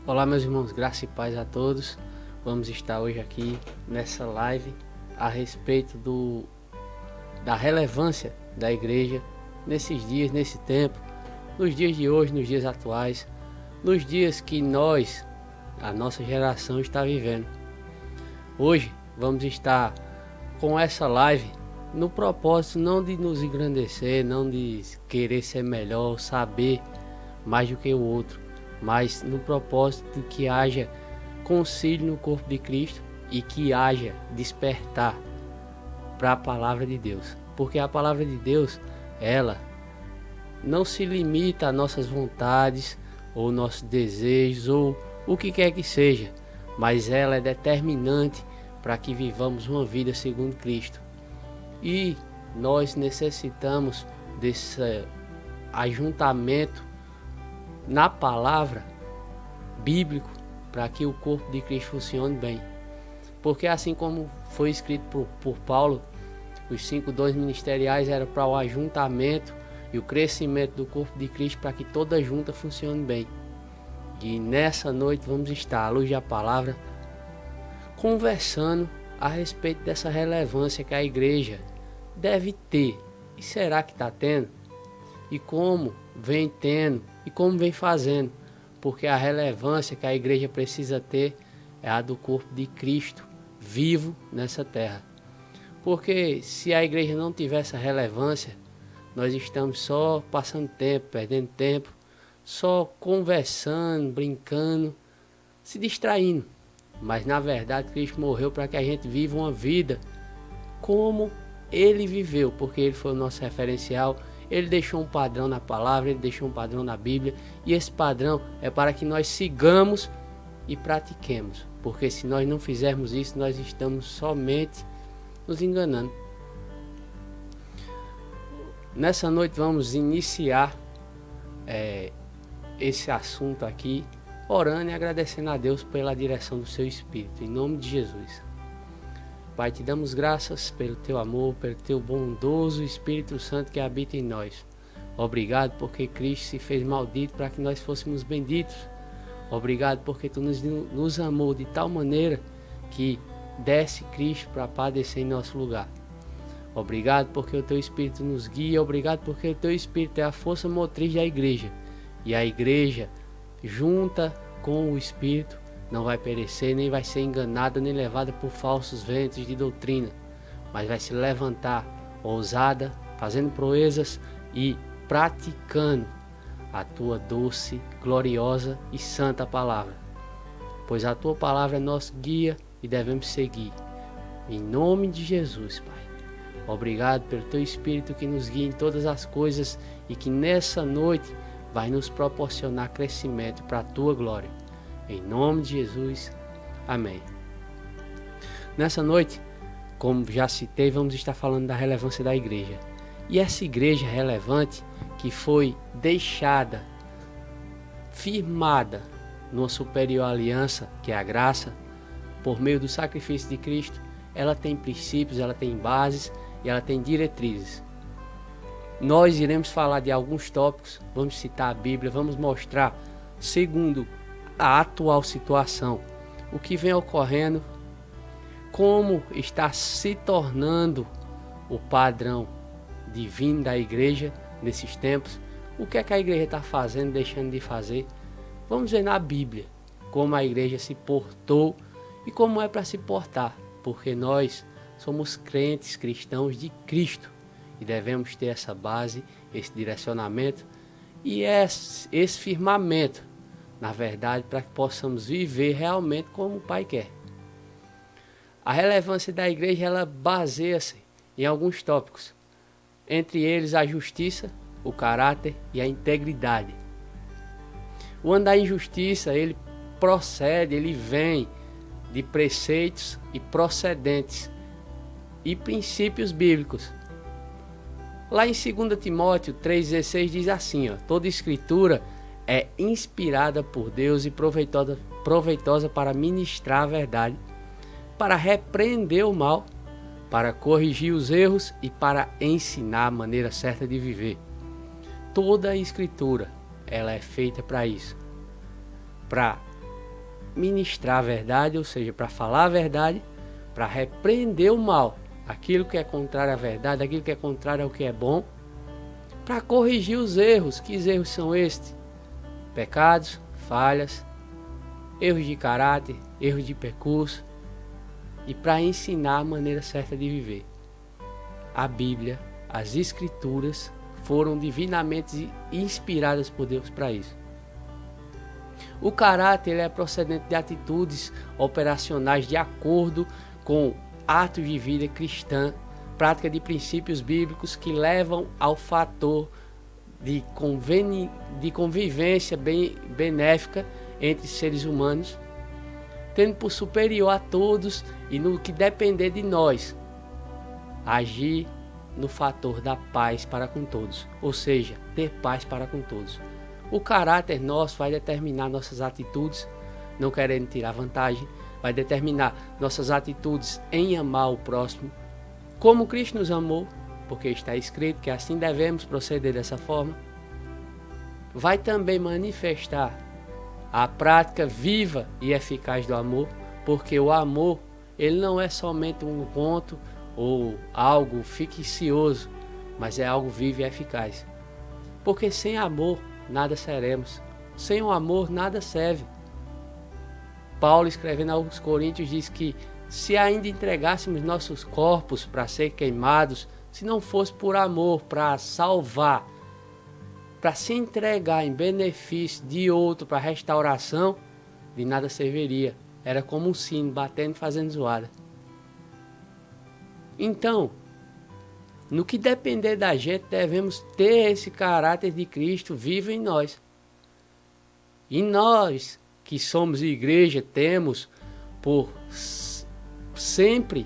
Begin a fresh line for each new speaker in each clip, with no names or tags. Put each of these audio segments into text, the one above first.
Olá, meus irmãos, graça e paz a todos. Vamos estar hoje aqui nessa live a respeito da relevância da igreja nesses dias, nesse tempo, nos dias de hoje, nos dias atuais, nos dias que a nossa geração está vivendo. Hoje vamos estar com essa live no propósito não de nos engrandecer, não de querer ser melhor, saber mais do que o outro, mas no propósito de que haja concílio no corpo de Cristo e que haja despertar para a palavra de Deus. Porque a palavra de Deus, ela não se limita a nossas vontades ou nossos desejos ou o que quer que seja, mas ela é determinante para que vivamos uma vida segundo Cristo. E nós necessitamos desse ajuntamento na palavra bíblico para que o corpo de Cristo funcione bem. Porque assim como foi escrito por Paulo, os 5 dons ministeriais eram para o ajuntamento e o crescimento do corpo de Cristo para que toda junta funcione bem. E nessa noite vamos estar, à luz da palavra, conversando a respeito dessa relevância que a igreja deve ter. E será que está tendo? E como vem tendo? E como vem fazendo? Porque a relevância que a igreja precisa ter é a do corpo de Cristo vivo nessa terra. Porque se a igreja não tiver essa relevância, nós estamos só passando tempo, perdendo tempo, só conversando, brincando, se distraindo. Mas na verdade Cristo morreu para que a gente viva uma vida como Ele viveu, porque Ele foi o nosso referencial. Ele deixou um padrão na palavra, Ele deixou um padrão na Bíblia, e esse padrão é para que nós sigamos e pratiquemos, porque se nós não fizermos isso, nós estamos somente nos enganando. Nessa noite vamos iniciar esse assunto aqui, orando e agradecendo a Deus pela direção do seu Espírito, em nome de Jesus. Pai, te damos graças pelo teu amor, pelo teu bondoso Espírito Santo que habita em nós. Obrigado porque Cristo se fez maldito para que nós fôssemos benditos. Obrigado porque tu nos amou de tal maneira que desce Cristo para padecer em nosso lugar. Obrigado porque o teu Espírito nos guia. Obrigado porque o teu Espírito é a força motriz da igreja. E a igreja, junta com o Espírito, não vai perecer, nem vai ser enganada, nem levada por falsos ventos de doutrina, mas vai se levantar ousada, fazendo proezas e praticando a tua doce, gloriosa e santa palavra. Pois a tua palavra é nosso guia e devemos seguir. Em nome de Jesus, Pai. Obrigado pelo teu Espírito que nos guia em todas as coisas e que nessa noite vai nos proporcionar crescimento para a tua glória. Em nome de Jesus, amém. Nessa noite, como já citei, vamos estar falando da relevância da igreja. E essa igreja relevante que foi deixada, firmada numa superior aliança, que é a graça, por meio do sacrifício de Cristo, ela tem princípios, ela tem bases e ela tem diretrizes. Nós iremos falar de alguns tópicos, vamos citar a Bíblia, vamos mostrar, segundo a atual situação, o que vem ocorrendo, como está se tornando o padrão divino da igreja nesses tempos, o que é que a igreja está fazendo, deixando de fazer. Vamos ver na Bíblia como a igreja se portou e como é para se portar, porque nós somos crentes cristãos de Cristo e devemos ter essa base, esse direcionamento e esse firmamento, na verdade, para que possamos viver realmente como o Pai quer. A relevância da igreja, ela baseia-se em alguns tópicos, entre eles a justiça, o caráter e a integridade. O andar em justiça, ele procede, ele vem de preceitos e procedentes e princípios bíblicos. Lá em 2 Timóteo 3,16 diz assim, toda escritura é inspirada por Deus e proveitosa para ministrar a verdade, para repreender o mal, para corrigir os erros e para ensinar a maneira certa de viver. Toda a escritura, ela é feita para isso, para ministrar a verdade, ou seja, para falar a verdade, para repreender o mal, aquilo que é contrário à verdade, aquilo que é contrário ao que é bom, para corrigir os erros. Que erros são estes? Pecados, falhas, erros de caráter, erros de percurso, e para ensinar a maneira certa de viver. A Bíblia, as Escrituras foram divinamente inspiradas por Deus para isso. O caráter é procedente de atitudes operacionais de acordo com atos de vida cristã, prática de princípios bíblicos que levam ao fator de convivência benéfica entre seres humanos, tendo por superior a todos e no que depender de nós, agir no fator da paz para com todos, ou seja, ter paz para com todos. O caráter nosso vai determinar nossas atitudes, não querendo tirar vantagem, vai determinar nossas atitudes em amar o próximo, como Cristo nos amou, porque está escrito que assim devemos proceder dessa forma. Vai também manifestar a prática viva e eficaz do amor, porque o amor, ele não é somente um conto ou algo ficcioso, mas é algo vivo e eficaz. Porque sem amor nada seremos, sem o amor nada serve. Paulo, escrevendo aos Coríntios, diz que se ainda entregássemos nossos corpos para ser queimados, se não fosse por amor, para salvar, para se entregar em benefício de outro, para restauração, de nada serviria. Era como um sino batendo e fazendo zoada. Então, no que depender da gente, devemos ter esse caráter de Cristo vivo em nós. E nós, que somos igreja, temos por sempre,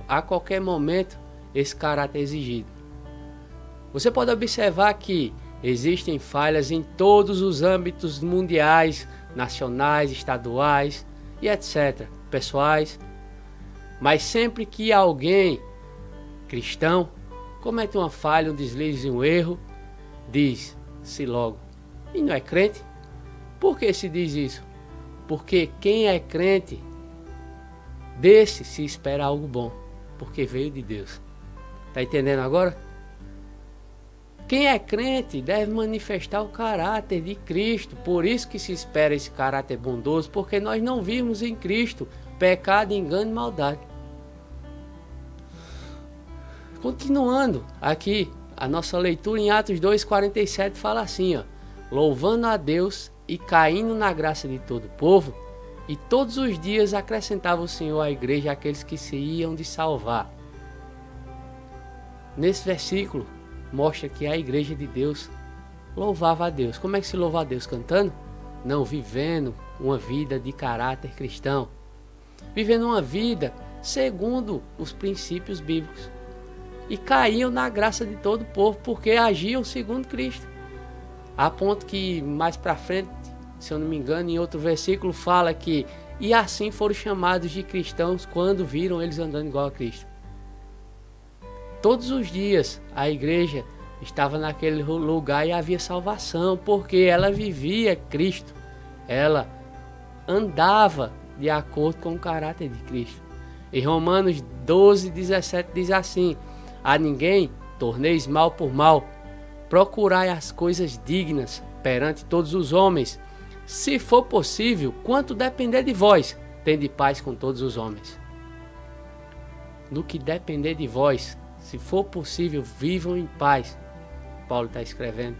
a qualquer momento, esse caráter exigido. Você pode observar que existem falhas em todos os âmbitos mundiais, nacionais, estaduais e etc., pessoais. Mas sempre que alguém cristão comete uma falha, um deslize, um erro, diz-se logo: e não é crente? Por que se diz isso? Porque quem é crente, desse se espera algo bom, porque veio de Deus. Está entendendo agora? Quem é crente deve manifestar o caráter de Cristo, por isso que se espera esse caráter bondoso, porque nós não vimos em Cristo pecado, engano e maldade. Continuando aqui, a nossa leitura em Atos 2,47 fala assim, ó: louvando a Deus e caindo na graça de todo o povo, e todos os dias acrescentava o Senhor à igreja aqueles que se iam de salvar. Nesse versículo mostra que a igreja de Deus louvava a Deus. Como é que se louva a Deus? Cantando? Não, vivendo uma vida de caráter cristão, vivendo uma vida segundo os princípios bíblicos, e caíam na graça de todo o povo, porque agiam segundo Cristo. A ponto que mais para frente, se eu não me engano, em outro versículo fala que e assim foram chamados de cristãos quando viram eles andando igual a Cristo. Todos os dias a igreja estava naquele lugar e havia salvação, porque ela vivia Cristo, ela andava de acordo com o caráter de Cristo. Em Romanos 12:17 diz assim: a ninguém torneis mal por mal, procurai as coisas dignas perante todos os homens. Se for possível, quanto depender de vós, tende paz com todos os homens. No que depender de vós, se for possível, vivam em paz. Paulo está escrevendo.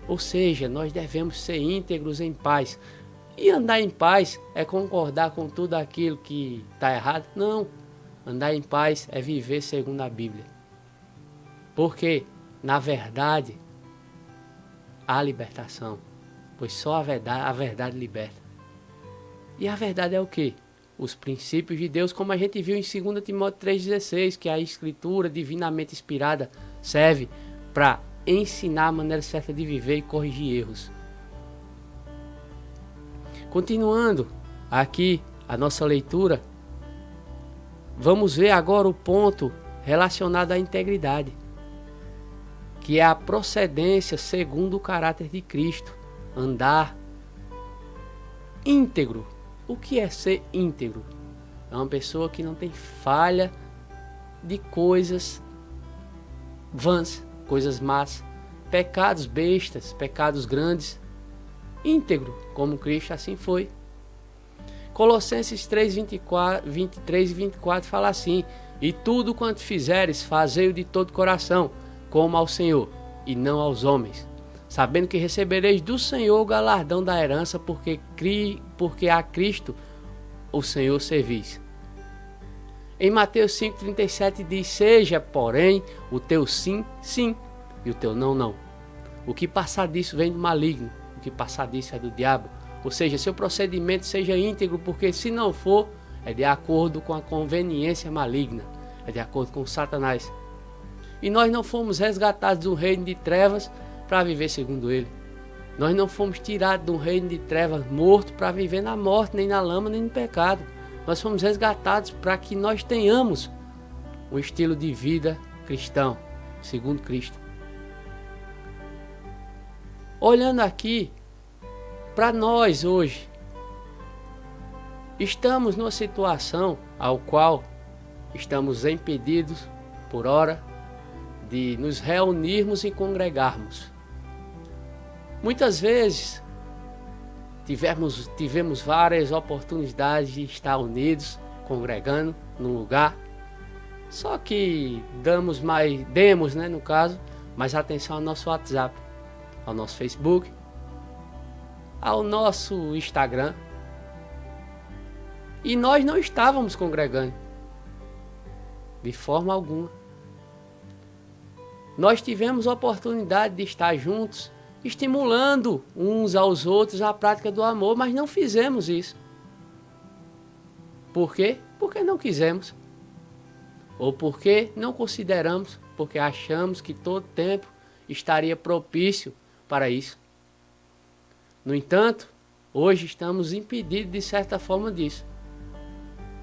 Ou seja, nós devemos ser íntegros em paz. E andar em paz é concordar com tudo aquilo que está errado? Não. Andar em paz é viver segundo a Bíblia. Porque, na verdade, há libertação. Pois só a verdade liberta. E a verdade é o quê? Os princípios de Deus, como a gente viu em 2 Timóteo 3,16, que a Escritura divinamente inspirada serve para ensinar a maneira certa de viver e corrigir erros. Continuando aqui a nossa leitura, vamos ver agora o ponto relacionado à integridade, que é a procedência segundo o caráter de Cristo, andar íntegro. O que é ser íntegro? É uma pessoa que não tem falha de coisas vãs, coisas más, pecados bestas, pecados grandes. Íntegro, como Cristo assim foi. Colossenses 3, 23 e 24 fala assim: e tudo quanto fizeres, fazei-o de todo coração, como ao Senhor, e não aos homens, sabendo que recebereis do Senhor o galardão da herança, porque a Cristo o Senhor servis. Em Mateus 5,37 diz: seja, porém, o teu sim, sim, e o teu não, não. O que passar disso vem do maligno, o que passar disso é do diabo. Ou seja, seu procedimento seja íntegro, porque se não for, é de acordo com a conveniência maligna, é de acordo com Satanás. E nós não fomos resgatados do reino de trevas para viver segundo ele. Nós não fomos tirados do reino de trevas morto para viver na morte, nem na lama, nem no pecado. Nós fomos resgatados para que nós tenhamos um estilo de vida cristão, segundo Cristo. Olhando aqui para nós hoje, estamos numa situação ao qual estamos impedidos, por hora, de nos reunirmos e congregarmos. Muitas vezes tivemos várias oportunidades de estar unidos, congregando num lugar, só que demos mais atenção ao nosso WhatsApp, ao nosso Facebook, ao nosso Instagram, e nós não estávamos congregando de forma alguma. Nós tivemos a oportunidade de estar juntos, estimulando uns aos outros a prática do amor, mas não fizemos isso. Por quê? Porque não quisemos. Ou porque não consideramos, porque achamos que todo tempo estaria propício para isso. No entanto, hoje estamos impedidos de certa forma disso.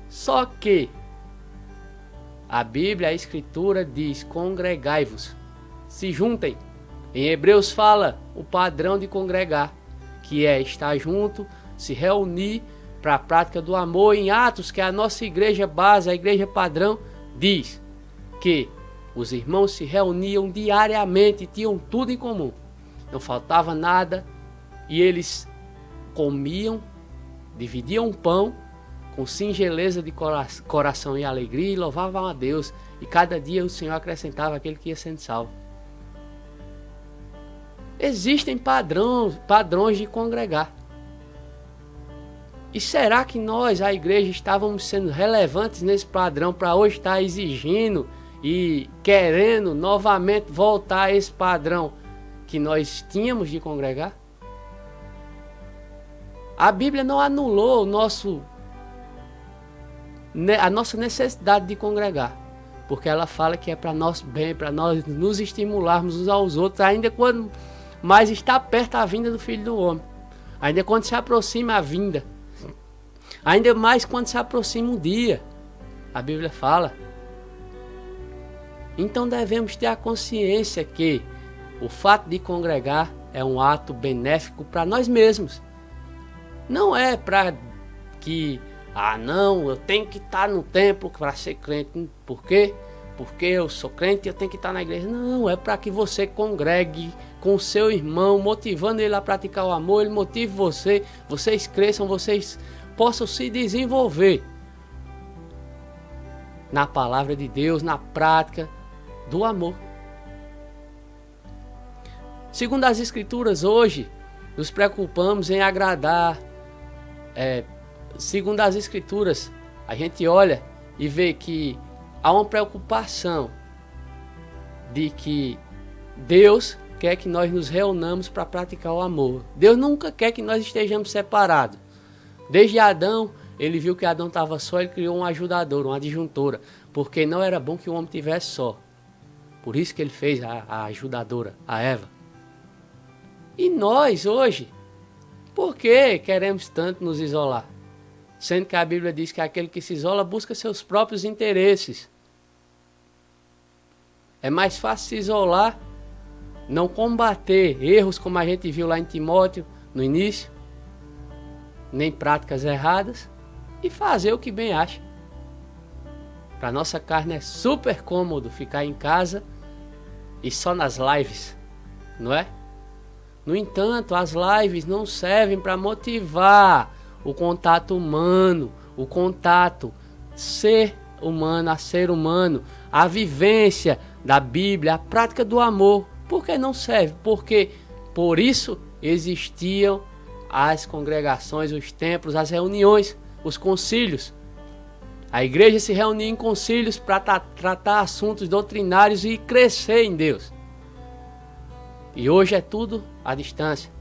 Só que a Bíblia, a Escritura diz: congregai-vos, se juntem. Em Hebreus fala o padrão de congregar, que é estar junto, se reunir para a prática do amor. Em Atos, que é a nossa igreja base, a igreja padrão, diz que os irmãos se reuniam diariamente, tinham tudo em comum, não faltava nada, e eles comiam, dividiam o pão com singeleza de coração e alegria, e louvavam a Deus, e cada dia o Senhor acrescentava aquele que ia sendo salvo. Existem padrões de congregar. E será que nós, a igreja, estávamos sendo relevantes nesse padrão para hoje estar exigindo e querendo novamente voltar a esse padrão que nós tínhamos de congregar? A Bíblia não anulou a nossa necessidade de congregar, porque ela fala que é para nosso bem, para nós nos estimularmos uns aos outros, ainda quando mais está perto a vinda do Filho do Homem, ainda quando se aproxima a vinda, ainda mais quando se aproxima o dia, a Bíblia fala. Então devemos ter a consciência que o fato de congregar é um ato benéfico para nós mesmos. Não é para que, eu tenho que estar no templo para ser crente. Por quê? Porque eu sou crente e eu tenho que estar na igreja. Não, é para que você congregue com o seu irmão, motivando ele a praticar o amor, ele motive vocês cresçam, vocês possam se desenvolver na palavra de Deus, na prática do amor. Segundo as Escrituras, hoje nos preocupamos em agradar. Segundo as Escrituras, a gente olha e vê que há uma preocupação de que Deus quer que nós nos reunamos para praticar o amor. Deus nunca quer que nós estejamos separados. Desde Adão, ele viu que Adão estava só, ele criou um ajudador, uma adjuntora, porque não era bom que o homem estivesse só. Por isso que ele fez a ajudadora, a Eva. E nós hoje, por que queremos tanto nos isolar? Sendo que a Bíblia diz que aquele que se isola busca seus próprios interesses. É mais fácil se isolar, não combater erros como a gente viu lá em Timóteo no início, nem práticas erradas e fazer o que bem acha. Para nossa carne é super cômodo ficar em casa e só nas lives, não é? No entanto, as lives não servem para motivar o contato humano, o contato ser humano a ser humano, a vivência da Bíblia, a prática do amor. Por que não serve? Porque por isso existiam as congregações, os templos, as reuniões, os concílios. A igreja se reunia em concílios para tratar assuntos doutrinários e crescer em Deus. E hoje é tudo à distância.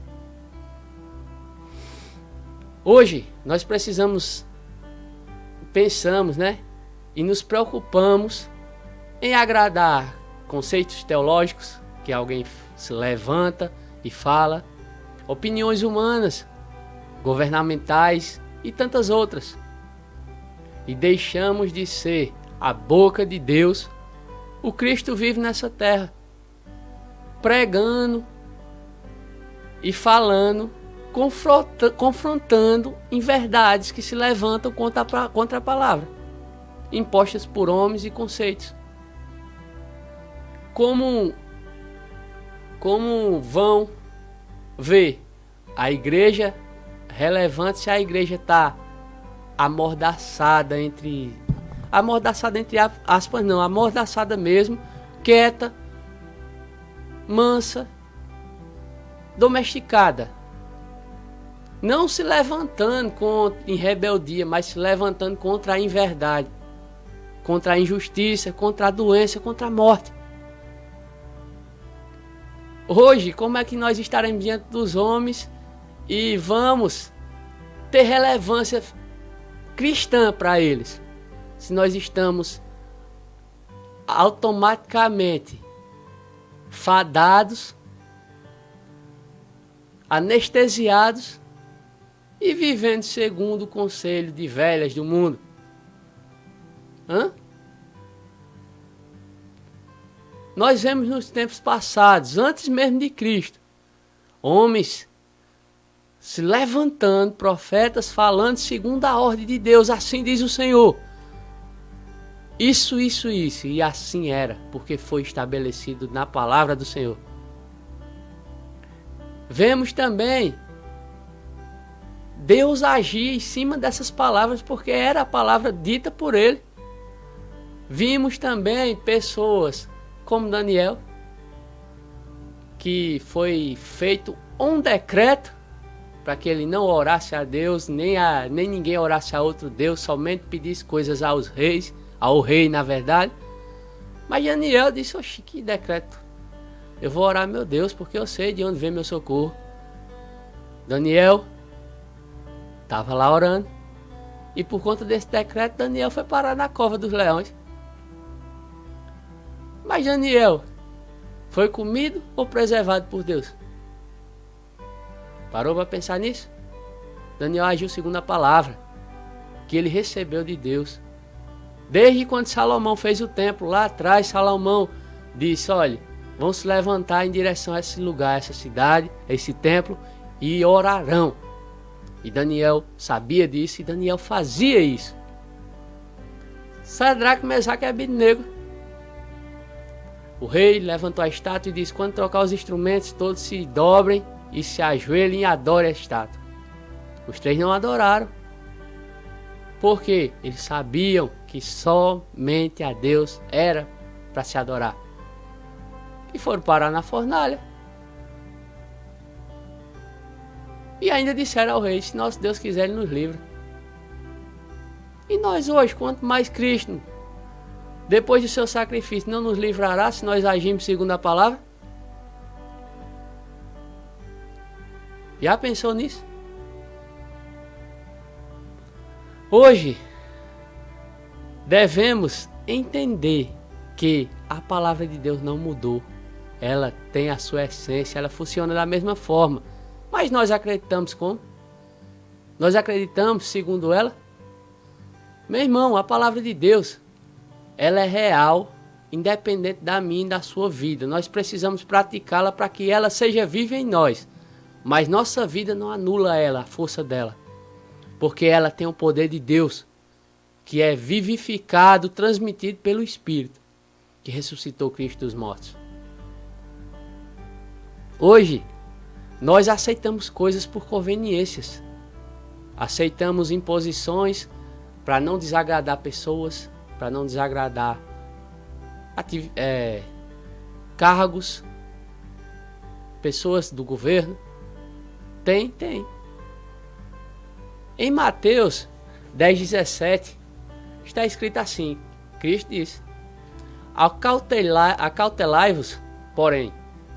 Hoje nós pensamos, né? E nos preocupamos em agradar conceitos teológicos, que alguém se levanta e fala, opiniões humanas, governamentais e tantas outras. E deixamos de ser a boca de Deus. O Cristo vive nessa terra, pregando e falando, confrontando em verdades que se levantam contra a palavra, impostas por homens e conceitos. Como vão ver a igreja relevante se a igreja está amordaçada entre aspas, não, amordaçada mesmo, quieta, mansa, domesticada, não se levantando em rebeldia, mas se levantando contra a inverdade, contra a injustiça, contra a doença, contra a morte. Hoje, como é que nós estaremos diante dos homens e vamos ter relevância cristã para eles, se nós estamos automaticamente fadados, anestesiados e vivendo segundo o conselho de velhas do mundo? Nós vemos nos tempos passados, antes mesmo de Cristo, homens se levantando, profetas falando segundo a ordem de Deus, assim diz o Senhor. Isso, e assim era, porque foi estabelecido na palavra do Senhor. Vemos também Deus agir em cima dessas palavras, porque era a palavra dita por Ele. Vimos também pessoas como Daniel, que foi feito um decreto para que ele não orasse a Deus, nem ninguém orasse a outro Deus, somente pedisse coisas aos reis, ao rei na verdade. Mas Daniel disse: oxi, que decreto? Eu vou orar a meu Deus, porque eu sei de onde vem meu socorro. Daniel estava lá orando, e por conta desse decreto, Daniel foi parar na cova dos leões. Mas Daniel foi comido ou preservado por Deus? Parou para pensar nisso? Daniel agiu segundo a palavra que ele recebeu de Deus. Desde quando Salomão fez o templo, lá atrás, Salomão disse: olha, vão se levantar em direção a esse lugar, essa cidade, esse templo, e orarão. E Daniel sabia disso, e Daniel fazia isso. Sadraque, Mesaque e Abednego. O rei levantou a estátua e disse: quando trocar os instrumentos, todos se dobrem e se ajoelhem e adorem a estátua. Os três não adoraram, porque eles sabiam que somente a Deus era para se adorar. E foram parar na fornalha. E ainda disseram ao rei: se nosso Deus quiser, Ele nos livra. E nós hoje, quanto mais Cristo, depois do seu sacrifício, não nos livrará se nós agimos segundo a palavra? Já pensou nisso? Hoje, devemos entender que a palavra de Deus não mudou. Ela tem a sua essência, ela funciona da mesma forma. Mas nós acreditamos como? Nós acreditamos segundo ela? Meu irmão, a palavra de Deus, ela é real, independente da minha e da sua vida. Nós precisamos praticá-la para que ela seja viva em nós. Mas nossa vida não anula ela, a força dela. porque ela tem o poder de Deus, que é vivificado, transmitido pelo Espírito, que ressuscitou Cristo dos mortos. Hoje, nós aceitamos coisas por conveniências. Aceitamos imposições para não desagradar pessoas, para não desagradar cargos, pessoas do governo. Tem. Em Mateus 10,17 está escrito assim: Cristo disse: acautelai-vos, porém,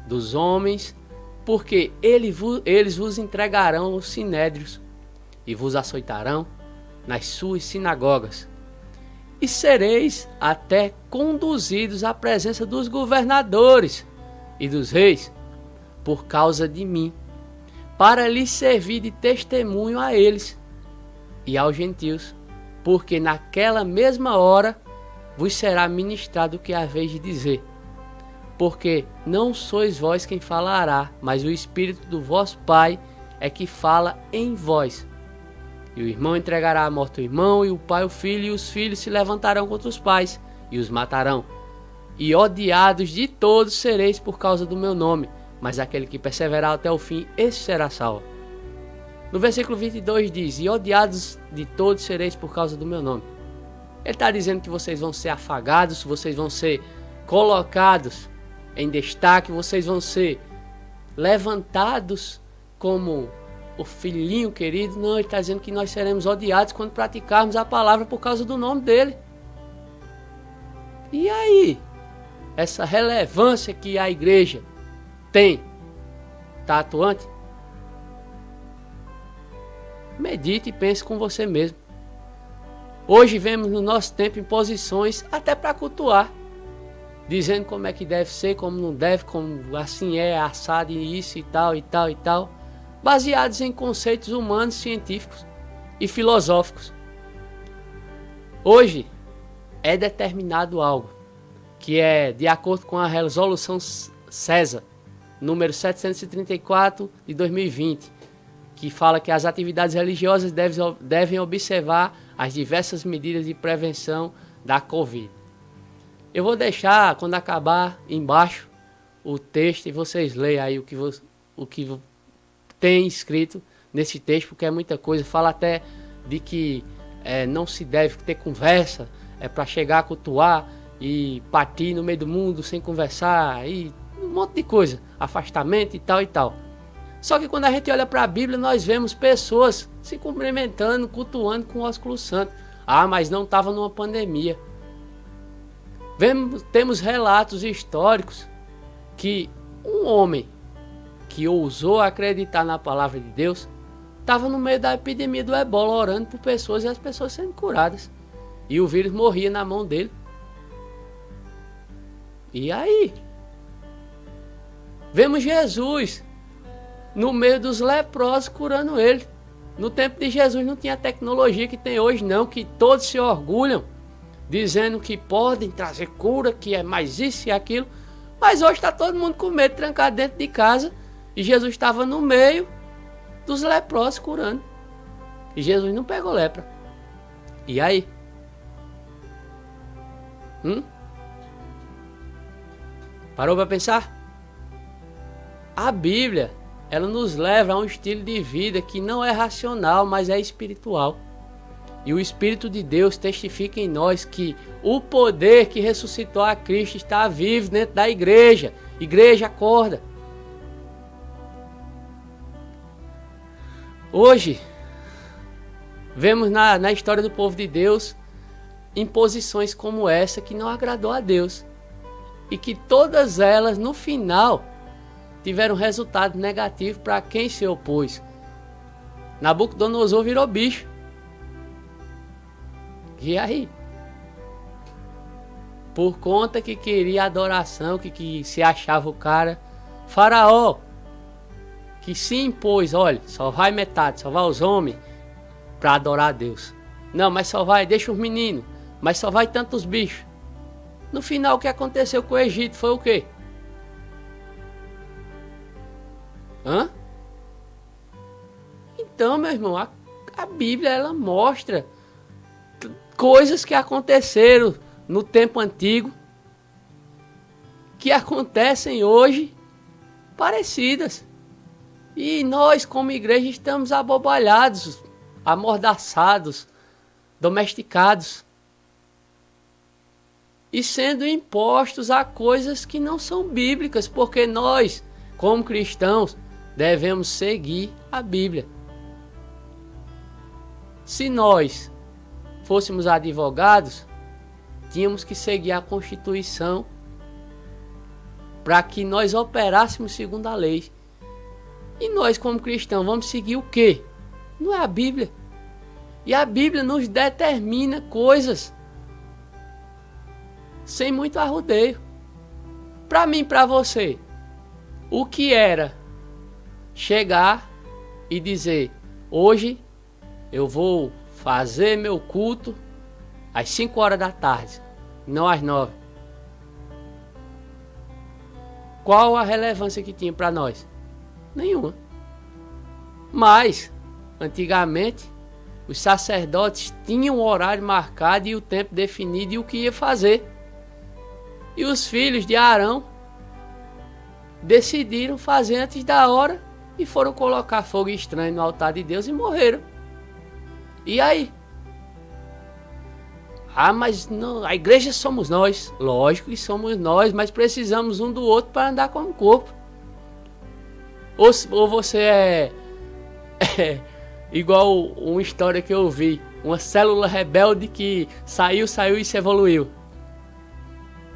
dos homens, porque eles vos entregarão aos sinédrios e vos açoitarão nas suas sinagogas, e sereis até conduzidos à presença dos governadores e dos reis, por causa de mim, para lhes servir de testemunho a eles e aos gentios, porque naquela mesma hora vos será ministrado o que haveis de dizer. Porque não sois vós quem falará, mas o Espírito do vosso Pai é que fala em vós. E o irmão entregará à morte o irmão, e o pai o filho, e os filhos se levantarão contra os pais, e os matarão. E odiados de todos sereis por causa do meu nome, mas aquele que perseverar até o fim, esse será salvo. No versículo 22 diz: e odiados de todos sereis por causa do meu nome. Ele está dizendo que vocês vão ser afagados, vocês vão ser colocados em destaque, vocês vão ser levantados como o filhinho querido. Não, ele está dizendo que nós seremos odiados quando praticarmos a palavra por causa do nome dele. E aí? Essa relevância que a igreja tem, está atuante? Medite e pense com você mesmo. Hoje vemos no nosso tempo imposições até para cultuar, dizendo como é que deve ser, como não deve, como assim é, assado e isso e tal, baseados em conceitos humanos, científicos e filosóficos. Hoje é determinado algo que é de acordo com a resolução César, número 734 de 2020, que fala que as atividades religiosas devem observar as diversas medidas de prevenção da Covid. Eu vou deixar, quando acabar, embaixo o texto, e vocês leiam aí o que tem escrito nesse texto, porque é muita coisa. Fala até de que não se deve ter conversa para chegar a cultuar e partir no meio do mundo sem conversar, e um monte de coisa, afastamento e tal. Só que quando a gente olha para a Bíblia, nós vemos pessoas se cumprimentando, cultuando com o ósculo santo. Ah, mas não estava numa pandemia. Temos relatos históricos que um homem que ousou acreditar na palavra de Deus estava no meio da epidemia do ebola, orando por pessoas, e as pessoas sendo curadas, e o vírus morria na mão dele. E aí? Vemos Jesus no meio dos leprosos curando ele. No tempo de Jesus não tinha a tecnologia que tem hoje não, que todos se orgulham, dizendo que podem trazer cura, que é mais isso e aquilo. Mas hoje está todo mundo com medo, trancado dentro de casa, e Jesus estava no meio dos leprosos curando. E Jesus não pegou lepra. E aí? Parou para pensar? A Bíblia, ela nos leva a um estilo de vida que não é racional, mas é espiritual. E o Espírito de Deus testifica em nós que o poder que ressuscitou a Cristo está vivo dentro da igreja. Igreja, acorda. Hoje, vemos na história do povo de Deus imposições como essa que não agradou a Deus. E que todas elas, no final, tiveram resultado negativo para quem se opôs. Nabucodonosor virou bicho. E aí? Por conta que queria adoração, que se achava o cara. Faraó, que se impôs, olha, só vai metade, só vai os homens para adorar a Deus. Não, mas só vai, deixa os meninos, mas só vai tantos bichos. No final, o que aconteceu com o Egito foi o quê? Então, meu irmão, A Bíblia, ela mostra coisas que aconteceram no tempo antigo, que acontecem hoje, parecidas. E nós, como igreja, estamos abobalhados, amordaçados, domesticados. E sendo impostos a coisas que não são bíblicas, porque nós, como cristãos, devemos seguir a Bíblia. Se nós fôssemos advogados, tínhamos que seguir a Constituição para que nós operássemos segundo a lei. E nós, como cristãos, vamos seguir o quê? Não é a Bíblia. E a Bíblia nos determina coisas sem muito arrodeio. Para mim, para você, o que era chegar e dizer: hoje eu vou fazer meu culto às 5 horas da tarde, não às 9. Qual a relevância que tinha para nós? Nenhuma. Mas, antigamente, os sacerdotes tinham o horário marcado e o tempo definido e o que ia fazer. E os filhos de Arão decidiram fazer antes da hora e foram colocar fogo estranho no altar de Deus e morreram. E aí? Mas não, a igreja somos nós. Lógico que somos nós, mas precisamos um do outro para andar como corpo. Ou você é igual uma história que eu vi, uma célula rebelde que saiu e se evoluiu.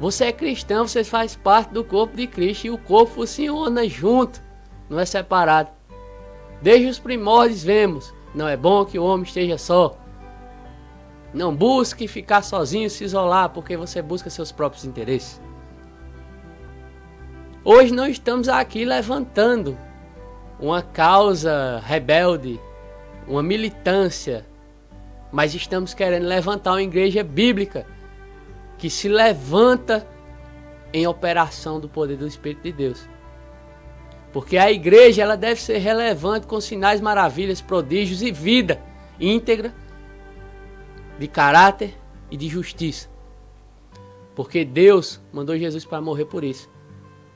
Você é cristão, você faz parte do corpo de Cristo e o corpo funciona junto, não é separado. Desde os primórdios vemos, não é bom que o homem esteja só. Não busque ficar sozinho, se isolar, porque você busca seus próprios interesses. Hoje não estamos aqui levantando uma causa rebelde, uma militância, mas estamos querendo levantar uma igreja bíblica que se levanta em operação do poder do Espírito de Deus. Porque a igreja, ela deve ser relevante com sinais, maravilhas, prodígios e vida íntegra, de caráter e de justiça. Porque Deus mandou Jesus para morrer por isso.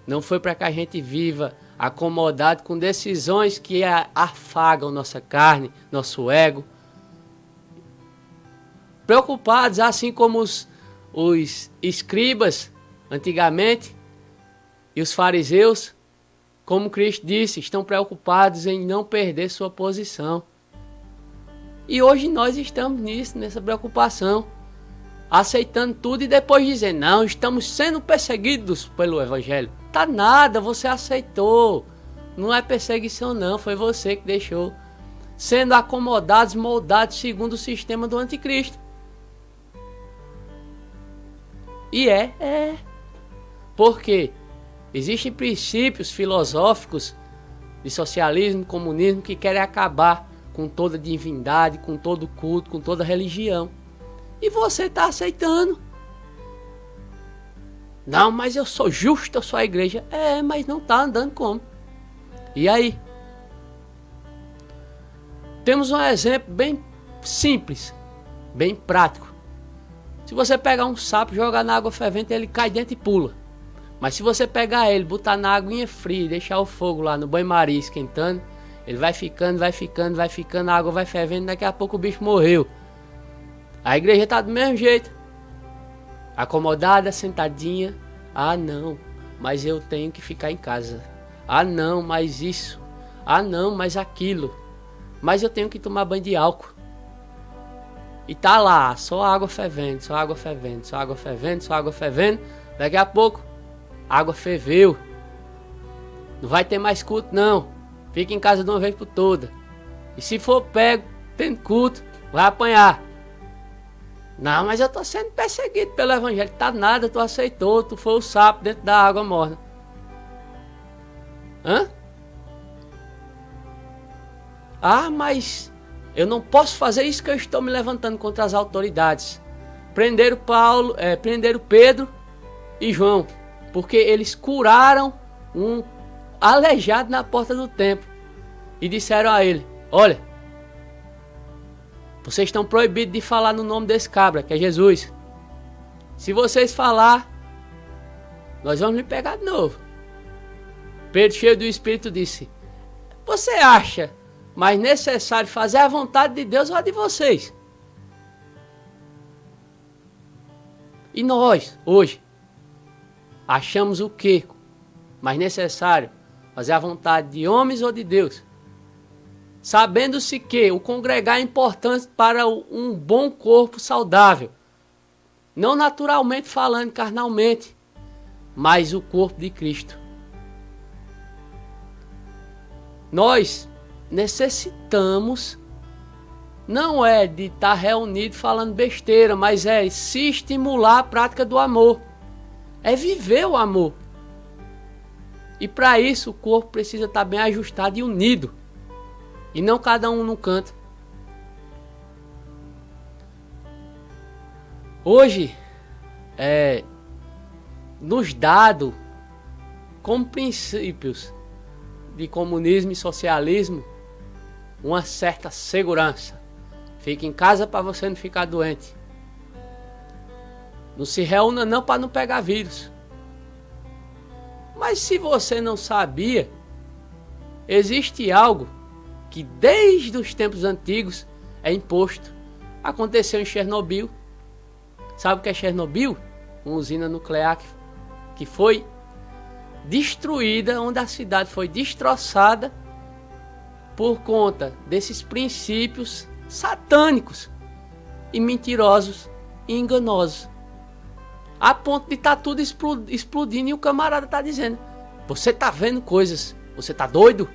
Não foi para que a gente viva acomodado com decisões que afagam nossa carne, nosso ego. Preocupados, assim como os escribas antigamente e os fariseus, como Cristo disse, estão preocupados em não perder sua posição. E hoje nós estamos nessa preocupação, aceitando tudo e depois dizendo: não, estamos sendo perseguidos pelo Evangelho. Tá nada, você aceitou. Não é perseguição não, foi você que deixou. Sendo acomodados, moldados segundo o sistema do anticristo. E porque existem princípios filosóficos de socialismo, comunismo que querem acabar com toda divindade, com todo culto, com toda religião. E você está aceitando. Não, mas eu sou justo, eu sou a igreja. Mas não está andando como? E aí? Temos um exemplo bem simples, bem prático. Se você pegar um sapo, jogar na água fervente, ele cai dentro e pula. Mas se você pegar ele, botar na aguinha fria e deixar o fogo lá no banho-maria esquentando, ele vai ficando, a água vai fervendo, daqui a pouco o bicho morreu. A igreja está do mesmo jeito. Acomodada, sentadinha. Ah não, mas eu tenho que ficar em casa. Ah não, mas isso. Ah não, mas aquilo. Mas eu tenho que tomar banho de álcool. E tá lá, só água fervendo, só água fervendo, só água fervendo, só água fervendo. Daqui a pouco, a água ferveu. Não vai ter mais culto não. Fica em casa de uma vez por toda. E se for pego, tendo culto, vai apanhar. Não, mas eu tô sendo perseguido pelo Evangelho. Tá nada, tu aceitou, tu foi o sapo dentro da água morna. Ah, mas eu não posso fazer isso que eu estou me levantando contra as autoridades. Prenderam Pedro e João, porque eles curaram um aleijado na porta do templo. E disseram a ele: olha, Vocês estão proibidos de falar no nome desse cabra, que é Jesus. Se vocês falar, nós vamos lhe pegar de novo. Pedro, cheio do Espírito, disse: você acha mais necessário fazer a vontade de Deus ou a de vocês? E nós, hoje, achamos o que mais necessário? Fazer a vontade de homens ou de Deus? Sabendo-se que o congregar é importante para um bom corpo saudável. Não naturalmente falando, carnalmente, mas o corpo de Cristo. Nós necessitamos, não é de estar reunido falando besteira, mas é se estimular a prática do amor. É viver o amor. E para isso o corpo precisa estar bem ajustado e unido. E não cada um num canto. Hoje, nos dado como princípios de comunismo e socialismo uma certa segurança. Fique em casa para você não ficar doente. Não se reúna não para não pegar vírus. Mas se você não sabia, existe algo que desde os tempos antigos é imposto. Aconteceu em Chernobyl. Sabe o que é Chernobyl? Uma usina nuclear que foi destruída, onde a cidade foi destroçada por conta desses princípios satânicos e mentirosos e enganosos. A ponto de estar tudo explodindo e o camarada está dizendo: você está vendo coisas, você está doido?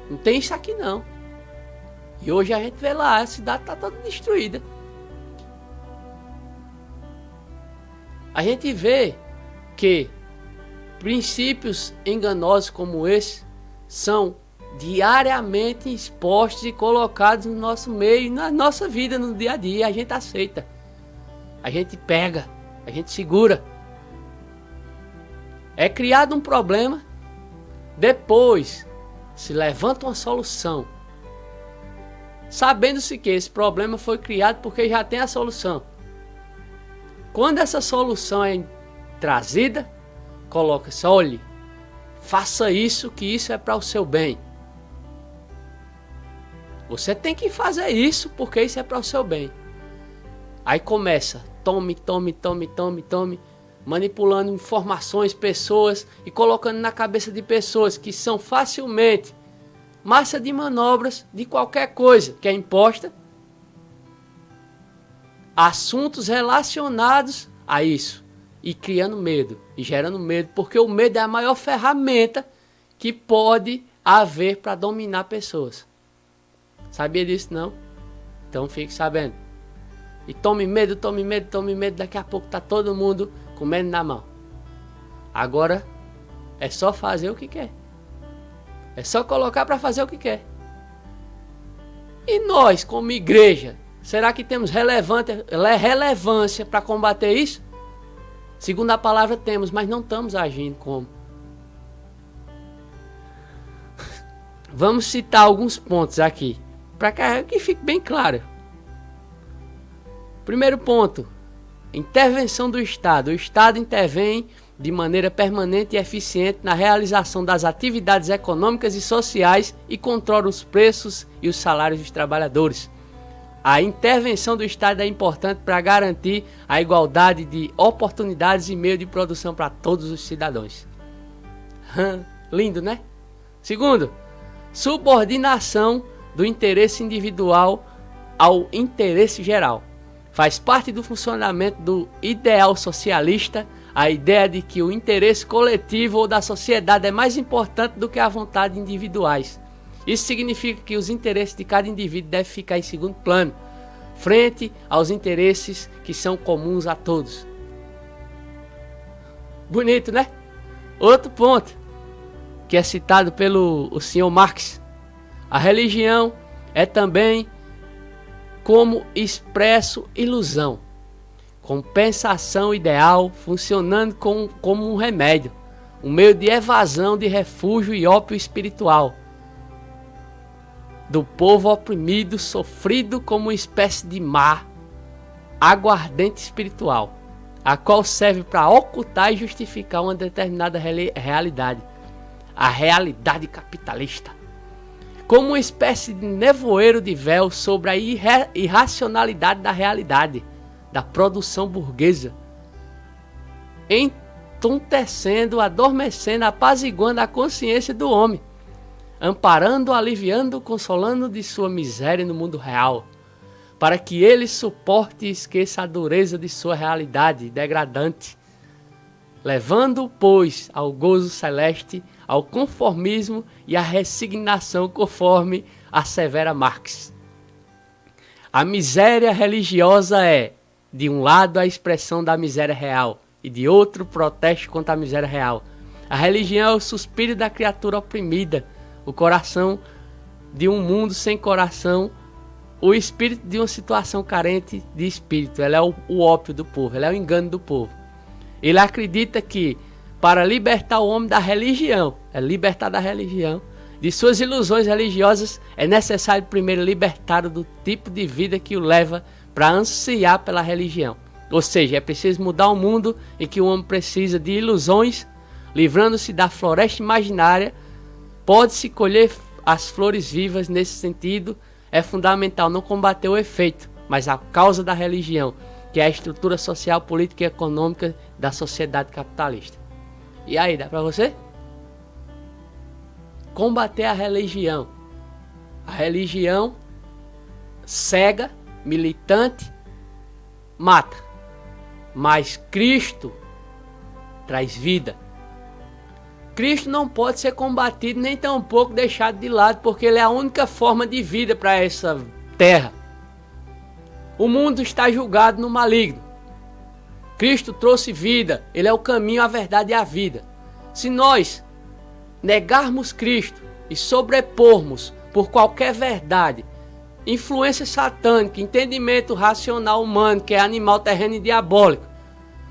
Não tem isso aqui não. E hoje a gente vê lá, a cidade está toda destruída. A gente vê que princípios enganosos como esse são diariamente expostos e colocados no nosso meio, na nossa vida, no dia a dia. A gente aceita, a gente pega, a gente segura. É criado um problema, depois se levanta uma solução, sabendo-se que esse problema foi criado porque já tem a solução. Quando essa solução é trazida, coloca-se: olhe, faça isso, que isso é para o seu bem. Você tem que fazer isso porque isso é para o seu bem. Aí começa, tome, manipulando informações, pessoas e colocando na cabeça de pessoas que são facilmente massa de manobras de qualquer coisa que é imposta, assuntos relacionados a isso, e criando medo e gerando medo, porque o medo é a maior ferramenta que pode haver para dominar pessoas. Sabia disso não? Então fique sabendo. E tome medo, daqui a pouco tá todo mundo com medo na mão. Agora é só fazer o que quer. É só colocar para fazer o que quer. E nós, como igreja, será que temos relevância para combater isso? Segundo a palavra temos, mas não estamos agindo como. Vamos citar alguns pontos aqui, para que fique bem claro. Primeiro ponto, intervenção do Estado. O Estado intervém de maneira permanente e eficiente na realização das atividades econômicas e sociais e controla os preços e os salários dos trabalhadores. A intervenção do Estado é importante para garantir a igualdade de oportunidades e meio de produção para todos os cidadãos. Lindo, né? Segundo, subordinação do interesse individual ao interesse geral. Faz parte do funcionamento do ideal socialista a ideia de que o interesse coletivo ou da sociedade é mais importante do que a vontade individuais. Isso significa que os interesses de cada indivíduo devem ficar em segundo plano, frente aos interesses que são comuns a todos. Bonito, né? Outro ponto, que é citado pelo senhor Marx. A religião é também como expresso ilusão, compensação ideal, funcionando como um remédio, um meio de evasão, de refúgio e ópio espiritual. do povo oprimido, sofrido como uma espécie de mar aguardente espiritual, a qual serve para ocultar e justificar uma determinada realidade, a realidade capitalista, como uma espécie de nevoeiro de véu sobre a irracionalidade da realidade, da produção burguesa, entontecendo, adormecendo, apaziguando a consciência do homem, amparando, aliviando, consolando de sua miséria no mundo real, para que ele suporte e esqueça a dureza de sua realidade degradante, levando-o, pois, ao gozo celeste, ao conformismo e à resignação, conforme assevera Marx. A miséria religiosa é, de um lado, a expressão da miséria real, e de outro, protesto contra a miséria real. A religião é o suspiro da criatura oprimida, o coração de um mundo sem coração, o espírito de uma situação carente de espírito. Ela é o ópio do povo, ela é o engano do povo. Ele acredita que para libertar o homem da religião, de suas ilusões religiosas, é necessário primeiro libertá-lo do tipo de vida que o leva para ansiar pela religião. Ou seja, é preciso mudar o mundo em que o homem precisa de ilusões, livrando-se da floresta imaginária. Pode-se colher as flores vivas. Nesse sentido, é fundamental não combater o efeito, mas a causa da religião, que é a estrutura social, política e econômica da sociedade capitalista. E aí, dá pra você? Combater a religião. A religião cega, militante, mata. Mas Cristo traz vida. Cristo não pode ser combatido nem tampouco deixado de lado, porque ele é a única forma de vida para essa terra. O mundo está julgado no maligno. Cristo trouxe vida, ele é o caminho, a verdade e a vida. Se nós negarmos Cristo e sobrepormos por qualquer verdade, influência satânica, entendimento racional humano, que é animal, terreno e diabólico,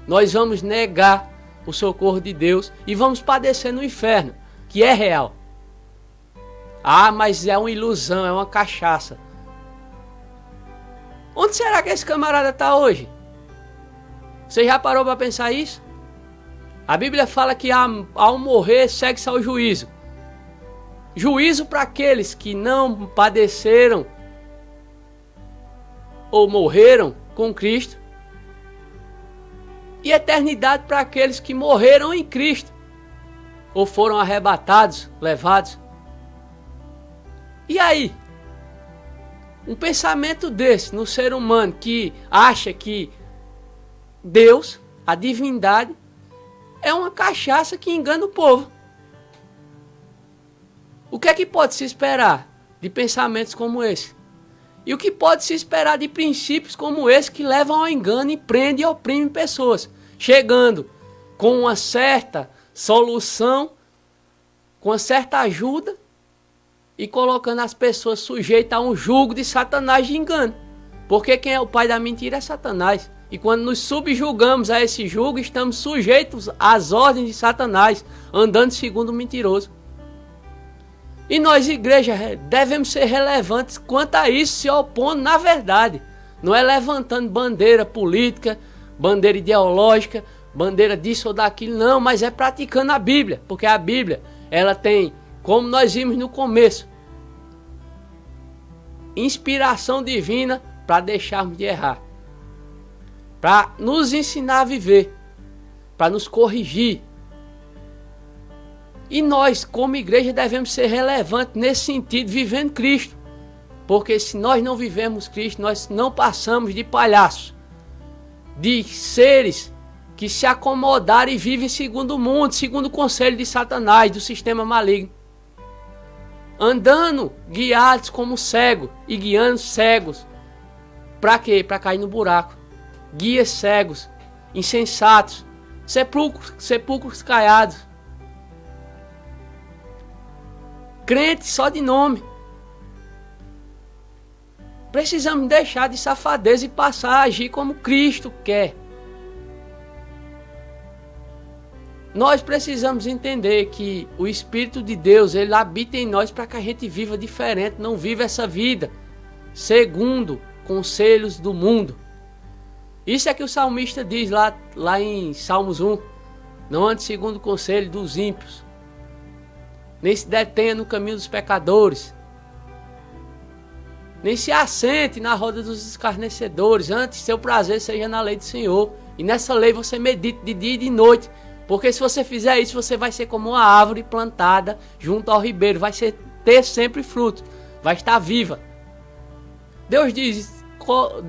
nós vamos negar o socorro de Deus e vamos padecer no inferno, que é real. Ah, mas é uma ilusão, é uma cachaça. Onde será que esse camarada está hoje? Você já parou para pensar isso? A Bíblia fala que ao morrer segue-se ao juízo. Juízo para aqueles que não padeceram ou morreram com Cristo, e eternidade para aqueles que morreram em Cristo ou foram arrebatados, levados. E aí? Um pensamento desse no ser humano que acha que Deus, a divindade, é uma cachaça que engana o povo. O que é que pode se esperar de pensamentos como esse? E o que pode se esperar de princípios como esse que levam ao engano e prendem e oprimem pessoas, chegando com uma certa solução, com uma certa ajuda e colocando as pessoas sujeitas a um jugo de Satanás de engano. Porque quem é o pai da mentira é Satanás. E quando nos subjugamos a esse jugo, estamos sujeitos às ordens de Satanás, andando segundo o mentiroso. E nós, igreja, devemos ser relevantes quanto a isso, se opondo na verdade. Não é levantando bandeira política, bandeira ideológica, bandeira disso ou daquilo, não, mas é praticando a Bíblia. Porque a Bíblia, ela tem, como nós vimos no começo, inspiração divina para deixarmos de errar, para nos ensinar a viver, para nos corrigir. E nós, como igreja, devemos ser relevantes nesse sentido, vivendo Cristo. Porque se nós não vivemos Cristo, nós não passamos de palhaços, de seres que se acomodaram e vivem segundo o mundo, segundo o conselho de Satanás, do sistema maligno. Andando guiados como cegos e guiando cegos. Para quê? Para cair no buraco. Guias cegos, insensatos, sepulcros caiados. Crente só de nome. Precisamos deixar de safadeza e passar a agir como Cristo quer. Nós precisamos entender que o Espírito de Deus, ele habita em nós para que a gente viva diferente, não viva essa vida segundo conselhos do mundo. Isso é que o salmista diz lá em Salmos 1. Não ande segundo o conselho dos ímpios, nem se detenha no caminho dos pecadores, nem se assente na roda dos escarnecedores. Antes, seu prazer seja na lei do Senhor, e nessa lei você medite de dia e de noite. Porque se você fizer isso, você vai ser como uma árvore plantada junto ao ribeiro. Vai ter sempre fruto. Vai estar viva. Deus diz,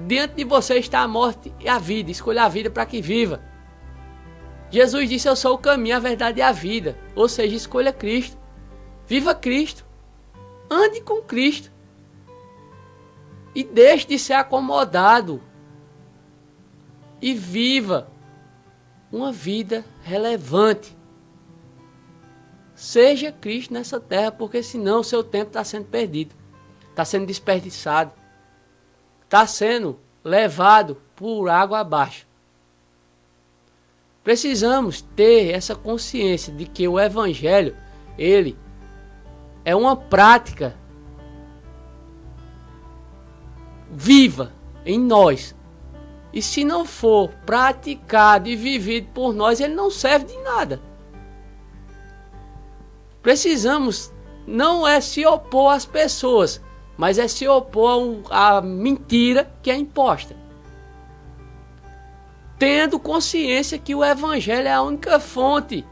diante de você está a morte e a vida. Escolha a vida para que viva. Jesus disse, eu sou o caminho, a verdade e a vida. Ou seja, escolha Cristo. Viva Cristo. Ande com Cristo. E deixe de ser acomodado. E viva uma vida relevante. Seja Cristo nessa terra, porque senão o seu tempo está sendo perdido, está sendo desperdiçado, está sendo levado por água abaixo. Precisamos ter essa consciência de que o Evangelho, ele é uma prática viva em nós. E se não for praticado e vivido por nós, ele não serve de nada. Precisamos, não é se opor às pessoas, mas é se opor à mentira que é imposta. Tendo consciência que o Evangelho é a única fonte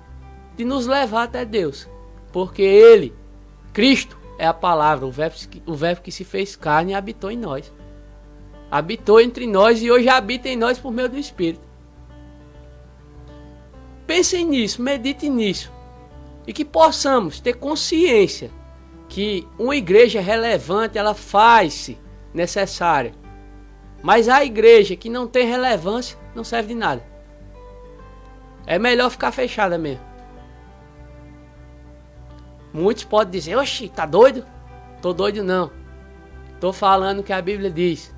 de nos levar até Deus. Porque ele, Cristo, é a palavra, o verbo que se fez carne e habitou em nós. Habitou entre nós e hoje habita em nós por meio do Espírito. Pensem nisso, meditem nisso. E que possamos ter consciência que uma igreja relevante, ela faz-se necessária. Mas a igreja que não tem relevância, não serve de nada. É melhor ficar fechada mesmo. Muitos podem dizer, oxi, tá doido? Tô doido não. Tô falando o que a Bíblia diz.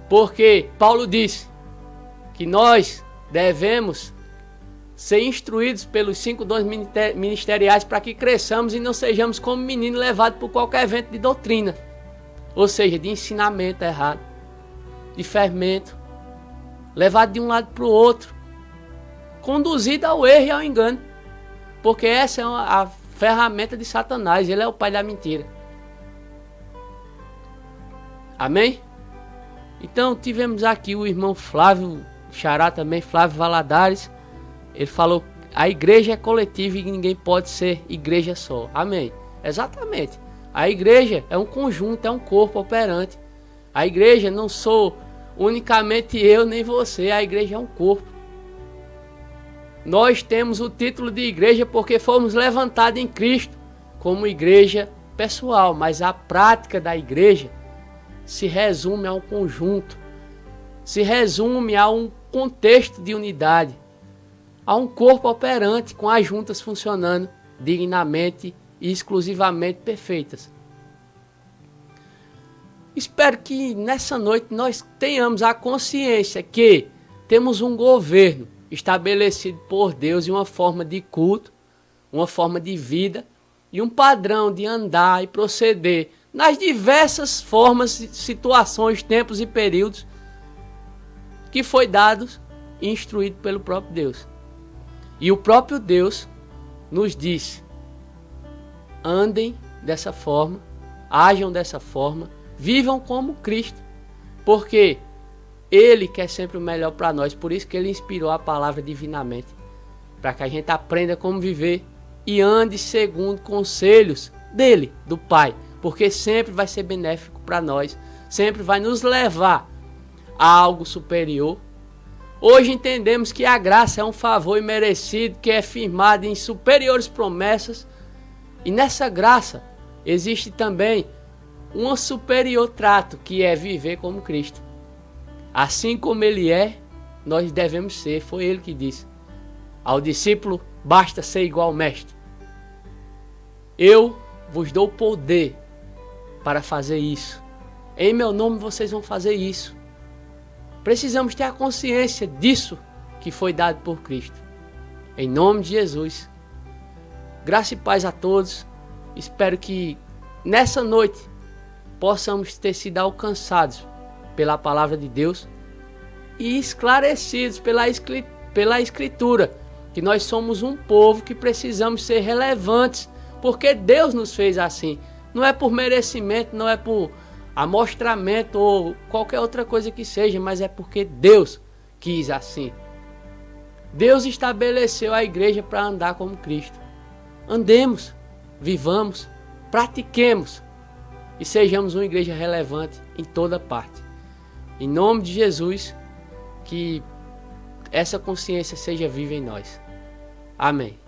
Porque Paulo disse que nós devemos ser instruídos pelos 5 dons ministeriais para que cresçamos e não sejamos como menino levado por qualquer vento de doutrina. Ou seja, de ensinamento errado, de fermento, levado de um lado para o outro, conduzido ao erro e ao engano. Porque essa é a ferramenta de Satanás, ele é o pai da mentira. Amém? Então tivemos aqui o irmão Flávio Xará também, Flávio Valadares. Ele falou, a igreja é coletiva e ninguém pode ser igreja só. Amém. Exatamente. A igreja é um conjunto, é um corpo operante. A igreja não sou unicamente eu nem você, a igreja é um corpo. Nós temos o título de igreja porque fomos levantados em Cristo como igreja pessoal, mas a prática da igreja se resume a um conjunto, se resume a um contexto de unidade, a um corpo operante com as juntas funcionando dignamente e exclusivamente perfeitas. Espero que nessa noite nós tenhamos a consciência que temos um governo estabelecido por Deus e uma forma de culto, uma forma de vida e um padrão de andar e proceder nas diversas formas, situações, tempos e períodos que foi dado e instruído pelo próprio Deus. E o próprio Deus nos disse, andem dessa forma, ajam dessa forma, vivam como Cristo, porque Ele quer sempre o melhor para nós, por isso que Ele inspirou a palavra divinamente, para que a gente aprenda como viver e ande segundo conselhos dele, do Pai, porque sempre vai ser benéfico para nós, sempre vai nos levar a algo superior. Hoje entendemos que a graça é um favor imerecido, que é firmado em superiores promessas, e nessa graça existe também um superior trato, que é viver como Cristo. Assim como Ele é, nós devemos ser. Foi Ele que disse, ao discípulo basta ser igual ao mestre. Eu vos dou poder para fazer isso. Em meu nome vocês vão fazer isso. Precisamos ter a consciência disso que foi dado por Cristo. Em nome de Jesus. Graça e paz a todos. Espero que nessa noite possamos ter sido alcançados pela palavra de Deus e esclarecidos pela Escritura, que nós somos um povo que precisamos ser relevantes, porque Deus nos fez assim. Não é por merecimento, não é por amostramento ou qualquer outra coisa que seja, mas é porque Deus quis assim. Deus estabeleceu a igreja para andar como Cristo. Andemos, vivamos, pratiquemos e sejamos uma igreja relevante em toda parte. Em nome de Jesus, que essa consciência seja viva em nós. Amém.